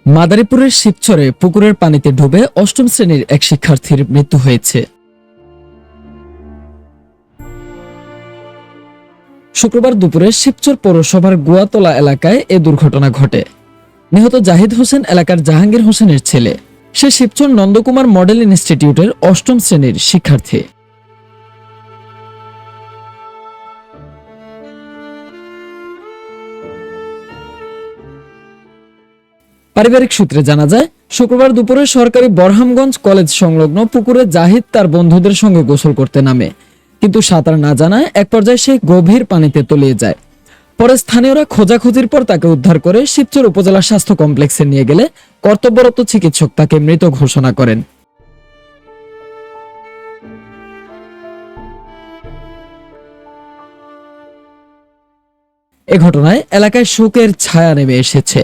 মাদারীপুরের শিবচরে পুকুরের পানিতে ডুবে অষ্টম শ্রেণীর এক শিক্ষার্থীর মৃত্যু হয়েছে। শুক্রবার দুপুরে শিবচর পৌরসভার গুয়াতলা এলাকায় এ দুর্ঘটনা ঘটে। নিহত জাহিদ হোসেন এলাকার জাহাঙ্গীর হোসেনের ছেলে। সে শিবচর নন্দকুমার মডেল ইনস্টিটিউটের অষ্টম শ্রেণীর শিক্ষার্থী। পারিবারিক সূত্রে জানা যায়, শুক্রবার দুপুরে সরকারি বরহামগঞ্জ কলেজ সংলগ্ন পুকুরে জাহিদ তার বন্ধুদের সঙ্গে গোসল করতে নামে, কিন্তু সাঁতার না জানায় এক পর্যায়ে সে গভীর পানিতে তলিয়ে যায়। পরে স্থানীয়রা খোঁজাখুঁজির পর তাকে উদ্ধার করে শিবচর উপজেলা স্বাস্থ্য কমপ্লেক্সে নিয়ে গেলে কর্তব্যরত চিকিৎসক তাকে মৃত ঘোষণা করেন। এ ঘটনায় এলাকায় শোকের ছায়া নেমে এসেছে।